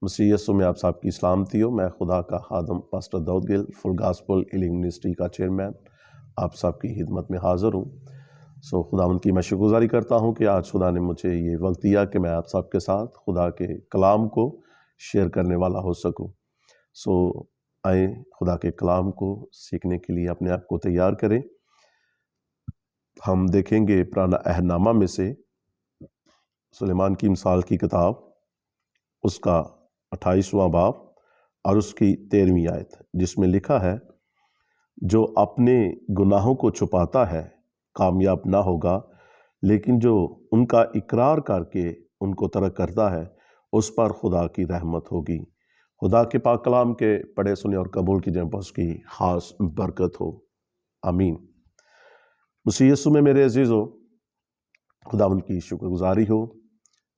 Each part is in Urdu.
مسیح یسوع میں آپ صاحب کی سلامتی ہو۔ میں خدا کا خادم پاسٹر داؤد گل فل گاسپل ہیلنگ منسٹری کا چیئرمین آپ صاحب کی خدمت میں حاضر ہوں۔ خداوند کی میں شکر گزاری کرتا ہوں کہ آج خدا نے مجھے یہ وقت دیا کہ میں آپ صاحب کے ساتھ خدا کے کلام کو شیئر کرنے والا ہو سکوں۔ آئیں خدا کے کلام کو سیکھنے کے لیے اپنے آپ کو تیار کریں۔ ہم دیکھیں گے پرانا عہد نامہ میں سے سلیمان کی مثال کی کتاب، اس کا 28واں باب اور اس کی 13ویں آیت، جس میں لکھا ہے، جو اپنے گناہوں کو چھپاتا ہے کامیاب نہ ہوگا، لیکن جو ان کا اقرار کر کے ان کو ترک کرتا ہے اس پر خدا کی رحمت ہوگی۔ خدا کے پاک کلام کے پڑھے سنے اور قبول کی جائیں، اس کی خاص برکت ہو، آمین۔ مسیح یسوع میں میرے عزیزو، خداوند کی شکر گزاری ہو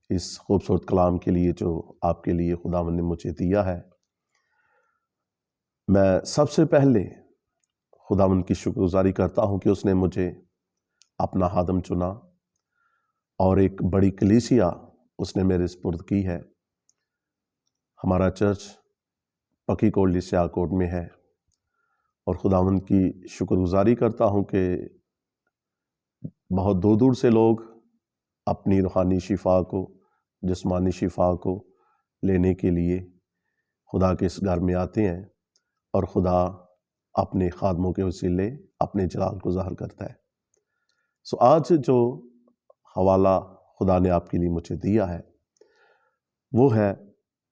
اس خوبصورت کلام کے لیے جو آپ کے لیے خداوند نے مجھے دیا ہے۔ میں سب سے پہلے خداوند کی شکر گزاری کرتا ہوں کہ اس نے مجھے اپنا خادم چنا اور ایک بڑی کلیسیا اس نے میرے سپرد کی ہے۔ ہمارا چرچ پکی کوٹلی سیالکوٹ میں ہے، اور خداوند کی شکر گزاری کرتا ہوں کہ بہت دور دور سے لوگ اپنی روحانی شفا کو، جسمانی شفا کو لینے کے لیے خدا کے اس گھر میں آتے ہیں، اور خدا اپنے خادموں کے وسیلے اپنے جلال کو ظاہر کرتا ہے۔ آج جو حوالہ خدا نے آپ کے لیے مجھے دیا ہے وہ ہے،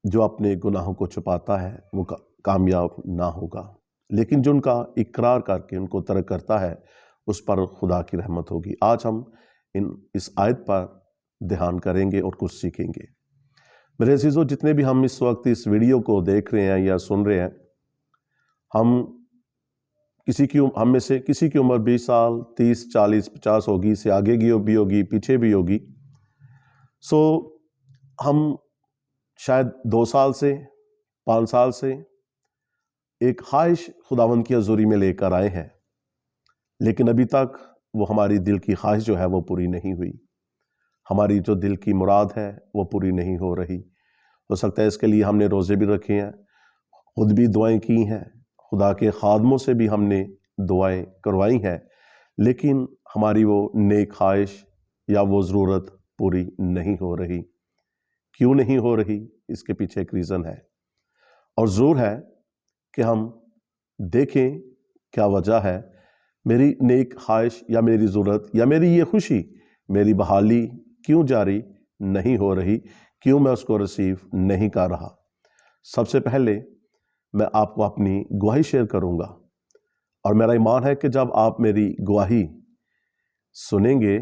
جو اپنے گناہوں کو چھپاتا ہے وہ کامیاب نہ ہوگا، لیکن جو ان کا اقرار کر کے ان کو ترک کرتا ہے اس پر خدا کی رحمت ہوگی۔ آج ہم اس آیت پر دھیان کریں گے اور کچھ سیکھیں گے۔ میرے عزیزو، جتنے بھی ہم اس وقت اس ویڈیو کو دیکھ رہے ہیں یا سن رہے ہیں، ہم میں سے کسی کی عمر 20 سال، 30، 40، 50 ہوگی، سے آگے بھی ہوگی، پیچھے بھی ہوگی۔ ہم شاید 2 سال سے 5 سال سے ایک خواہش خداوند کی حضوری میں لے کر آئے ہیں، لیکن ابھی تک وہ ہماری دل کی خواہش جو ہے وہ پوری نہیں ہوئی۔ ہماری جو دل کی مراد ہے وہ پوری نہیں ہو رہی۔ ہو سکتا ہے اس کے لیے ہم نے روزے بھی رکھے ہیں، خود بھی دعائیں کی ہیں، خدا کے خادموں سے بھی ہم نے دعائیں کروائی ہیں، لیکن ہماری وہ نیک خواہش یا وہ ضرورت پوری نہیں ہو رہی۔ کیوں نہیں ہو رہی؟ اس کے پیچھے ایک ریزن ہے، اور ضرور ہے کہ ہم دیکھیں کیا وجہ ہے۔ میری نیک خواہش یا میری ضرورت یا میری یہ خوشی، میری بحالی کیوں جاری نہیں ہو رہی؟ کیوں میں اس کو ریسیو نہیں کر رہا؟ سب سے پہلے میں آپ کو اپنی گواہی شیئر کروں گا، اور میرا ایمان ہے کہ جب آپ میری گواہی سنیں گے،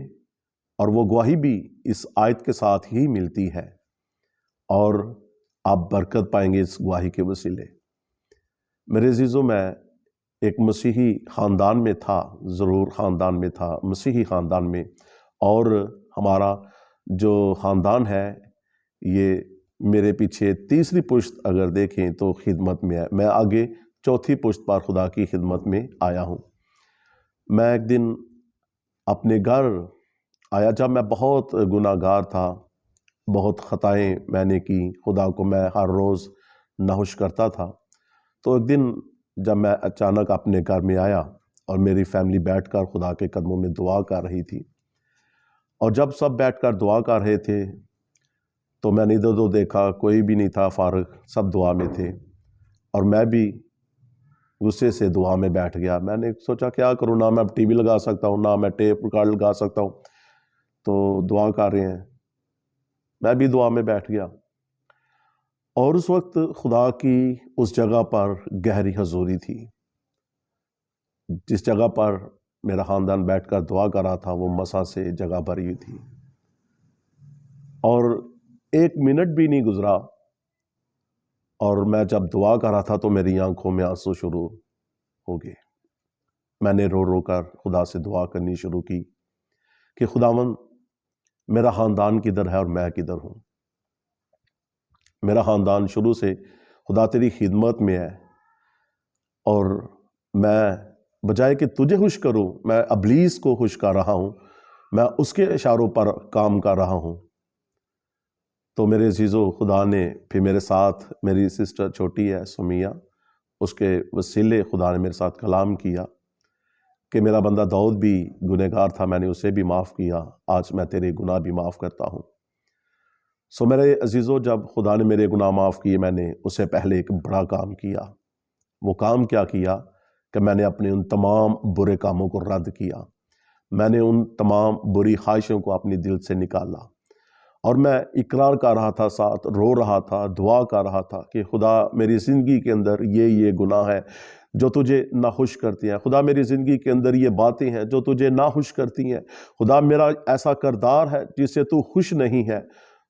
اور وہ گواہی بھی اس آیت کے ساتھ ہی ملتی ہے، اور آپ برکت پائیں گے اس گواہی کے وسیلے۔ میرے عزیزو، میں ایک مسیحی خاندان میں تھا، ضرور خاندان میں تھا، مسیحی خاندان میں، اور ہمارا جو خاندان ہے یہ میرے پیچھے تیسری پشت اگر دیکھیں تو خدمت میں ہے۔ میں آگے چوتھی پشت پر خدا کی خدمت میں آیا ہوں۔ میں ایک دن اپنے گھر آیا جب میں بہت گناہ گار تھا، بہت خطائیں میں نے کی، خدا کو میں ہر روز ناخوش کرتا تھا۔ تو ایک دن جب میں اچانک اپنے گھر میں آیا اور میری فیملی بیٹھ کر خدا کے قدموں میں دعا کر رہی تھی، اور جب سب بیٹھ کر دعا کر رہے تھے تو میں نے ادھر ادھر دیکھا، کوئی بھی نہیں تھا فارغ، سب دعا میں تھے، اور میں بھی غصے سے دعا میں بیٹھ گیا۔ میں نے سوچا کیا کروں، نہ میں ٹی وی لگا سکتا ہوں، نہ میں ٹیپ ریکارڈ لگا سکتا ہوں، تو دعا کر رہے ہیں، میں بھی دعا میں بیٹھ گیا۔ اور اس وقت خدا کی اس جگہ پر گہری حضوری تھی، جس جگہ پر میرا خاندان بیٹھ کر دعا کر رہا تھا وہ مسا سے جگہ بھری ہوئی تھی، اور 1 منٹ بھی نہیں گزرا، اور میں جب دعا کر رہا تھا تو میری آنکھوں میں آنسو شروع ہو گئے۔ میں نے رو رو کر خدا سے دعا کرنی شروع کی کہ خداوند، میرا خاندان کدھر ہے اور میں کدھر ہوں؟ میرا خاندان شروع سے خدا تیری خدمت میں ہے، اور میں بجائے کہ تجھے خوش کروں، میں ابلیس کو خوش کر رہا ہوں، میں اس کے اشاروں پر کام کر رہا ہوں۔ تو میرے عزیزو، خدا نے پھر میرے ساتھ، میری سسٹر چھوٹی ہے سمیہ، اس کے وسیلے خدا نے میرے ساتھ کلام کیا کہ میرا بندہ داؤد بھی گنہگار تھا، میں نے اسے بھی معاف کیا، آج میں تیرے گناہ بھی معاف کرتا ہوں۔ سو میرے عزیزو، جب خدا نے میرے گناہ معاف کیے، میں نے اسے پہلے ایک بڑا کام کیا۔ وہ کام کیا کیا کہ میں نے اپنے ان تمام برے کاموں کو رد کیا، میں نے ان تمام بری خواہشوں کو اپنی دل سے نکالا، اور میں اقرار کر رہا تھا، ساتھ رو رہا تھا، دعا کر رہا تھا کہ خدا میری زندگی کے اندر یہ گناہ ہے جو تجھے ناخوش کرتی ہیں، خدا میری زندگی کے اندر یہ باتیں ہیں جو تجھے ناخوش کرتی ہیں، خدا میرا ایسا کردار ہے جس سے تو خوش نہیں ہے،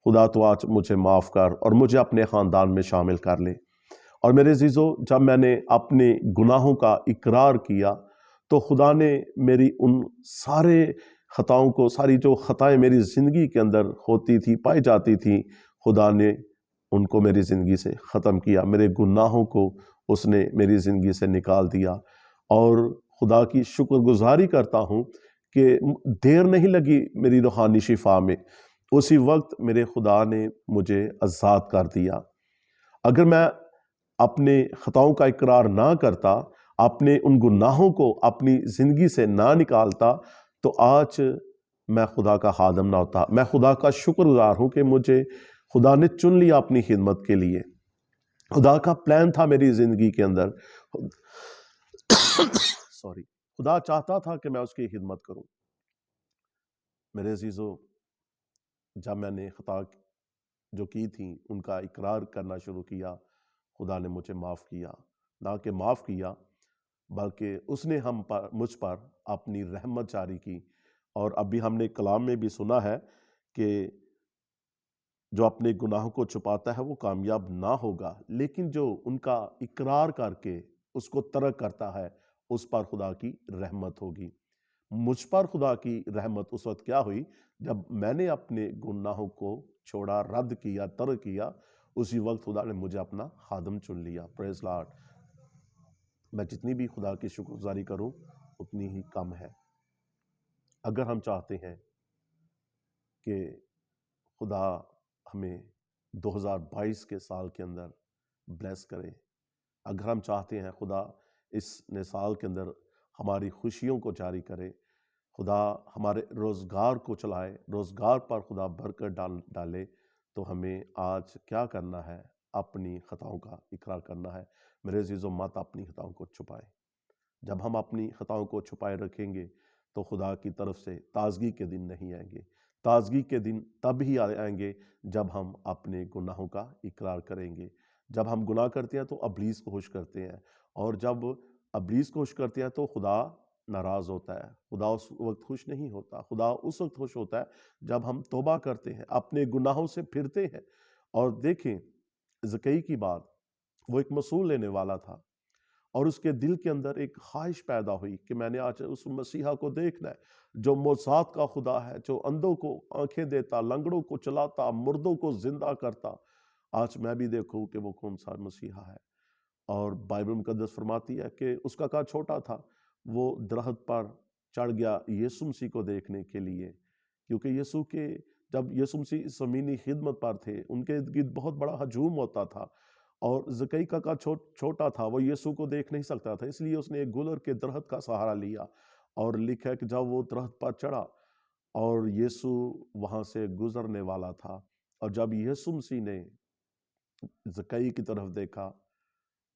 خدا تو آج مجھے معاف کر اور مجھے اپنے خاندان میں شامل کر لے۔ اور میرے عزیزو، جب میں نے اپنے گناہوں کا اقرار کیا تو خدا نے میری ان سارے خطاؤں کو، ساری جو خطائیں میری زندگی کے اندر ہوتی تھی، پائی جاتی تھی، خدا نے ان کو میری زندگی سے ختم کیا، میرے گناہوں کو اس نے میری زندگی سے نکال دیا۔ اور خدا کی شکر گزاری کرتا ہوں کہ دیر نہیں لگی میری روحانی شفا میں، اسی وقت میرے خدا نے مجھے آزاد کر دیا۔ اگر میں اپنے خطاؤں کا اقرار نہ کرتا، اپنے ان گناہوں کو اپنی زندگی سے نہ نکالتا، تو آج میں خدا کا خادم نہ ہوتا۔ میں خدا کا شکر گزار ہوں کہ مجھے خدا نے چن لیا اپنی خدمت کے لیے۔ خدا کا پلان تھا میری زندگی کے اندر، خدا چاہتا تھا کہ میں اس کی خدمت کروں۔ میرے عزیزو، جب میں نے خطا جو کی تھی ان کا اقرار کرنا شروع کیا، خدا نے مجھے معاف کیا، نہ کہ معاف کیا بلکہ اس نے مجھ پر اپنی رحمت جاری کی۔ اور ابھی ہم نے کلام میں بھی سنا ہے کہ جو اپنے گناہوں کو چھپاتا ہے وہ کامیاب نہ ہوگا، لیکن جو ان کا اقرار کر کے اس کو ترک کرتا ہے اس پر خدا کی رحمت ہوگی۔ مجھ پر خدا کی رحمت اس وقت کیا ہوئی جب میں نے اپنے گناہوں کو چھوڑا، رد کیا، ترک کیا، اسی وقت خدا نے مجھے اپنا خادم چن لیا۔ پریز لارڈ۔ میں جتنی بھی خدا کی شکر گزاری کروں اتنی ہی کم ہے۔ اگر ہم چاہتے ہیں کہ خدا ہمیں 2022 کے سال کے اندر بلیس کرے، اگر ہم چاہتے ہیں خدا اس نئے سال کے اندر ہماری خوشیوں کو جاری کرے، خدا ہمارے روزگار کو چلائے، روزگار پر خدا برکت ڈالے، تو ہمیں آج کیا کرنا ہے؟ اپنی خطاؤں کا اقرار کرنا ہے۔ میرے عزیزو، مت اپنی خطاؤں کو چھپائے۔ جب ہم اپنی خطاؤں کو چھپائے رکھیں گے تو خدا کی طرف سے تازگی کے دن نہیں آئیں گے۔ تازگی کے دن تب ہی آئیں گے جب ہم اپنے گناہوں کا اقرار کریں گے۔ جب ہم گناہ کرتے ہیں تو ابلیس کو خوش کرتے ہیں، اور جب ابلیس کو خوش کرتے ہیں تو خدا ناراض ہوتا ہے۔ خدا اس وقت خوش نہیں ہوتا، خدا اس وقت خوش ہوتا ہے جب ہم توبہ کرتے ہیں، اپنے گناہوں سے پھرتے ہیں۔ اور دیکھیں زکئی کی بات، وہ ایک مصول لینے والا تھا، اور اس کے دل کے اندر ایک خواہش پیدا ہوئی کہ میں نے آج اس مسیحا کو دیکھنا ہے جو معجزات کا خدا ہے، جو اندھوں کو آنکھیں دیتا، لنگڑوں کو چلاتا، مردوں کو زندہ کرتا۔ آج میں بھی دیکھوں کہ وہ کون سا مسیحا ہے۔ اور بائبل مقدس فرماتی ہے کہ اس کا چھوٹا تھا، وہ درخت پر چڑھ گیا یسوع مسیح کو دیکھنے کے لیے، کیونکہ جب یسوع مسیح زمینی خدمت پر تھے، ان کے ارد گرد بہت بڑا ہجوم ہوتا تھا، اور زکئی کا چھوٹا تھا، وہ یسوع کو دیکھ نہیں سکتا تھا، اس لیے اس نے ایک گلر کے درخت کا سہارا لیا۔ اور لکھا ہے کہ جب وہ درخت پر چڑھا اور یسوع وہاں سے گزرنے والا تھا، اور جب یسوع مسیح نے زکئی کی طرف دیکھا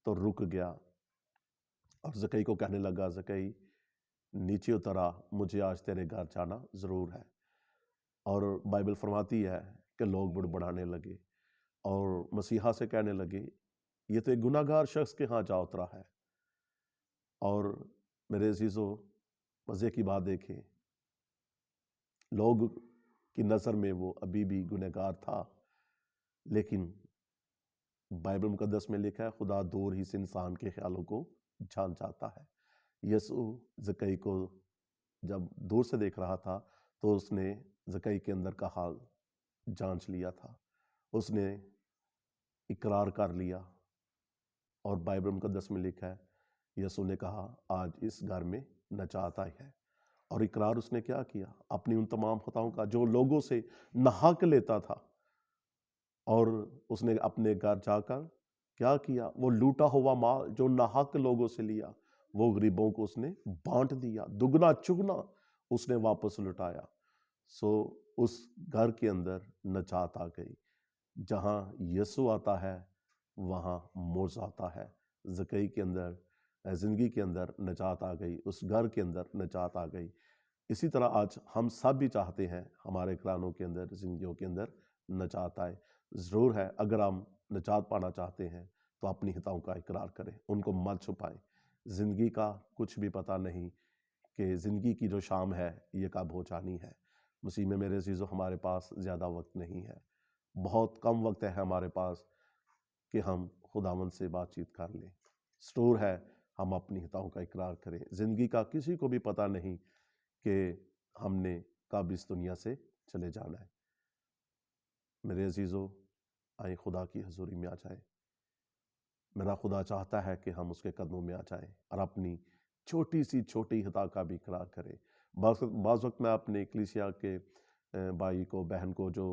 تو رک گیا، اور زکئی کو کہنے لگا، زکئی نیچے اترا، مجھے آج تیرے گھر جانا ضرور ہے۔ اور بائبل فرماتی ہے کہ لوگ بڑبڑانے لگے اور مسیحا سے کہنے لگے، یہ تو ایک گناہ گار شخص کے ہاں جا اترا ہے۔ اور میرے عزیزو، مزے کی بات دیکھیں، لوگ کی نظر میں وہ ابھی بھی گناہ گار تھا، لیکن بائبل مقدس میں لکھا ہے خدا دور ہی سے انسان کے خیالوں کو جان جاتا ہے۔ یسوع زکئی کو جب دور سے دیکھ رہا تھا تو اس نے زکئی کے اندر کا حال جانچ لیا تھا، اس نے اقرار کر لیا، اور بائبل مقدس میں لکھا ہے یسوع نے کہا آج اس گھر میں نجات آئی ہے۔ اور اقرار اس نے کیا کیا؟ اپنی ان تمام خطاؤں کا جو لوگوں سے ناحق لیتا تھا، اور اس نے اپنے گھر جا کر کیا کیا؟ وہ لوٹا ہوا مال جو ناحق لوگوں سے لیا وہ غریبوں کو اس نے بانٹ دیا، دگنا چگنا اس نے واپس لٹایا۔ سو اس گھر کے اندر نجات آ گئی۔ جہاں یسوع آتا ہے وہاں موعظہ آتا ہے۔ زکئی کے اندر زندگی کے اندر نجات آ گئی، اس گھر کے اندر نجات آ گئی۔ اسی طرح آج ہم سب بھی چاہتے ہیں ہمارے گھرانوں کے اندر، زندگیوں کے اندر نجات آئے۔ ضرور ہے اگر ہم نجات پانا چاہتے ہیں تو اپنی خطاؤں کا اقرار کریں، ان کو مت چھپائیں۔ زندگی کا کچھ بھی پتہ نہیں کہ زندگی کی جو شام ہے یہ کب ہو جانی ہے۔ مسیح میں میرے عزیزو، ہمارے پاس زیادہ وقت نہیں ہے، بہت کم وقت ہے ہمارے پاس کہ ہم خداوند سے بات چیت کر لیں۔ ضرور ہے ہم اپنی خطاؤں کا اقرار کریں۔ زندگی کا کسی کو بھی پتہ نہیں کہ ہم نے کب اس دنیا سے چلے جانا ہے۔ میرے عزیزو، آئیں خدا کی حضوری میں آ جائیں۔ میرا خدا چاہتا ہے کہ ہم اس کے قدموں میں آ جائیں اور اپنی چھوٹی سی چھوٹی خطا کا بھی اقرار کریں۔ بعض وقت میں اپنے کلیسیا کے بھائی کو، بہن کو جو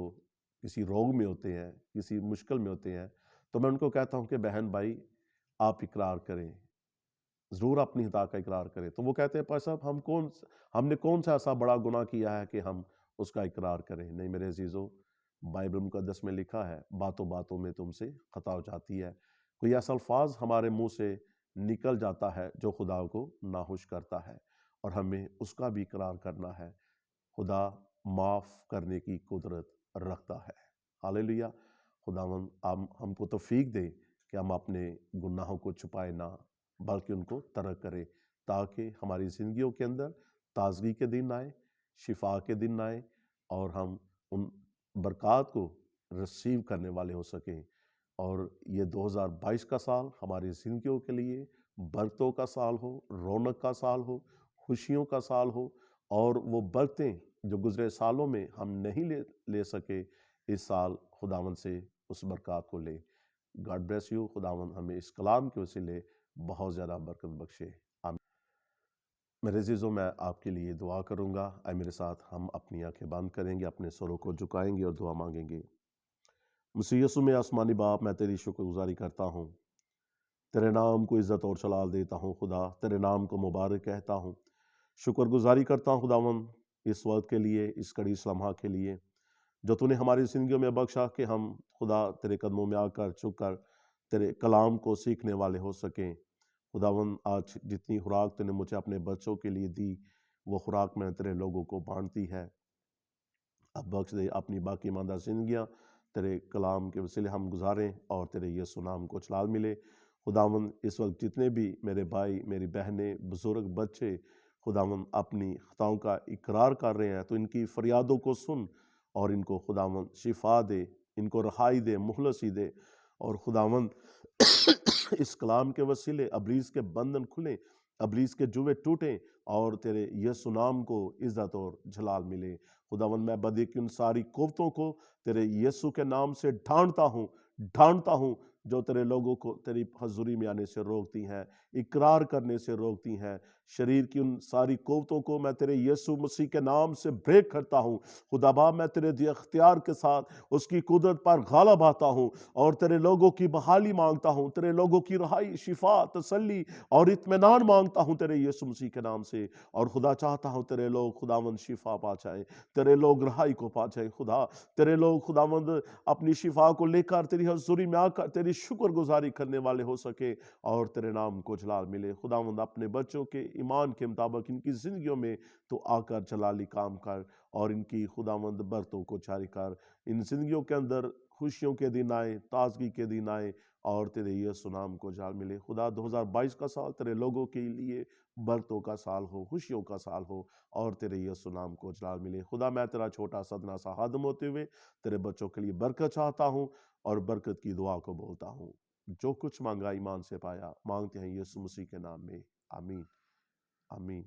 کسی روگ میں ہوتے ہیں، کسی مشکل میں ہوتے ہیں، تو میں ان کو کہتا ہوں کہ بہن بھائی آپ اقرار کریں، ضرور اپنی خطا کا اقرار کریں۔ تو وہ کہتے ہیں پاس صاحب ہم نے کون سا ایسا بڑا گناہ کیا ہے کہ ہم اس کا اقرار کریں؟ نہیں میرے عزیزو، بائبل مقدس میں لکھا ہے باتوں باتوں میں تم سے خطا ہو جاتی ہے۔ کوئی ایسا الفاظ ہمارے منہ سے نکل جاتا ہے جو خدا کو ناخوش کرتا ہے، اور ہمیں اس کا بھی اقرار کرنا ہے۔ خدا معاف کرنے کی قدرت رکھتا ہے۔ ہاللیلویہ۔ خداوند ہم کو توفیق دے کہ ہم اپنے گناہوں کو چھپائے نہ، بلکہ ان کو ترک کریں، تاکہ ہماری زندگیوں کے اندر تازگی کے دن آئے، شفا کے دن آئے، اور ہم ان برکات کو ریسیو کرنے والے ہو سکیں۔ اور یہ 2022 کا سال ہماری زندگیوں کے لیے برکتوں کا سال ہو، رونق کا سال ہو، خوشیوں کا سال ہو، اور وہ برکتیں جو گزرے سالوں میں ہم نہیں لے سکے، اس سال خداوند سے اس برکات کو لے۔ God bless you. خداوند ہمیں اس کلام کے وسیلے بہت زیادہ برکت بخشے۔ آمین۔ میرے عزیزوں، میں آپ کے لیے دعا کروں گا۔ آئے میرے ساتھ ہم اپنی آنکھیں بند کریں گے، اپنے سروں کو جھکائیں گے اور دعا مانگیں گے۔ مسیح یسوع میں آسمانی باپ، میں تیری شکر گزاری کرتا ہوں، تیرے نام کو عزت اور جلال دیتا ہوں خدا، تیرے نام کو مبارک کہتا ہوں، شکر گزاری کرتا ہوں خداوند اس وقت کے لیے، اس کڑی اس لمحہ کے لیے جو تو نے ہماری زندگیوں میں بخشا کہ ہم خدا تیرے قدموں میں آ کر چھک کر تیرے کلام کو سیکھنے والے ہو سکیں۔ خداوند آج جتنی خوراک تو نے مجھے اپنے بچوں کے لیے دی، وہ خوراک میں تیرے لوگوں کو بانٹتی ہے۔ اب بخش دے اپنی باقی ماندہ زندگیاں تیرے کلام کے وسیلے ہم گزاریں، اور تیرے یسوع نام کو جلال ملے۔ خداوند اس وقت جتنے بھی میرے بھائی، میری بہنیں، بزرگ، بچے خداوند اپنی خطاؤں کا اقرار کر رہے ہیں، تو ان کی فریادوں کو سن اور ان کو خداوند شفا دے، ان کو رہائی دے، مخلصی دے، اور خداوند اس کلام کے وسیلے ابلیس کے بندھن کھلیں، ابلیس کے جوے ٹوٹیں، اور تیرے یسوع نام کو عزت اور جلال ملے۔ خداوند میں بدی کی ان ساری قوتوں کو تیرے یسوع کے نام سے ڈھانٹتا ہوں جو تیرے لوگوں کو تیری حضوری میں آنے سے روکتی ہیں، اقرار کرنے سے روکتی ہیں۔ شریر کی ان ساری قوتوں کو میں تیرے یسوع مسیح کے نام سے بریک کرتا ہوں۔ خدا باپ، میں تیرے دی اختیار کے ساتھ اس کی قدرت پر غالب آتا ہوں، اور تیرے لوگوں کی بحالی مانگتا ہوں، تیرے لوگوں کی رہائی، شفا، تسلی اور اطمینان مانگتا ہوں تیرے یسوع مسیح کے نام سے۔ اور خدا چاہتا ہوں تیرے لوگ خداوند شفا پا جائیں، تیرے لوگ رہائی کو پا جائیں۔ خدا تیرے لوگ خداوند اپنی شفا کو لے کر تیری حضوری میں آ کر تیری شکر گزاری کرنے والے ہو سکے، اور تیرے نام کو جلال ملے۔ خداوند اپنے بچوں کے ایمان کے مطابق ان کی زندگیوں میں تو آ کر جلالی کام کر، اور ان کی خداوند برتوں کو جاری کر۔ ان زندگیوں کے اندر خوشیوں کے دن آئے، تازگی کے دن آئے، اور تیرے یسوع نام کو جلال ملے۔ خدا 2022 کا سال تیرے لوگوں کے لیے برتوں کا سال ہو، خوشیوں کا سال ہو، اور تیرے یسوع نام کو جلال ملے۔ خدا میں تیرا چھوٹا صدنہ سا خادم ہوتے ہوئے تیرے بچوں کے لیے برکت چاہتا ہوں، اور برکت کی دعا کو بولتا ہوں۔ جو کچھ مانگا ایمان سے پایا، مانگتے ہیں یسوع مسیح کے نام میں، آمین، آمین۔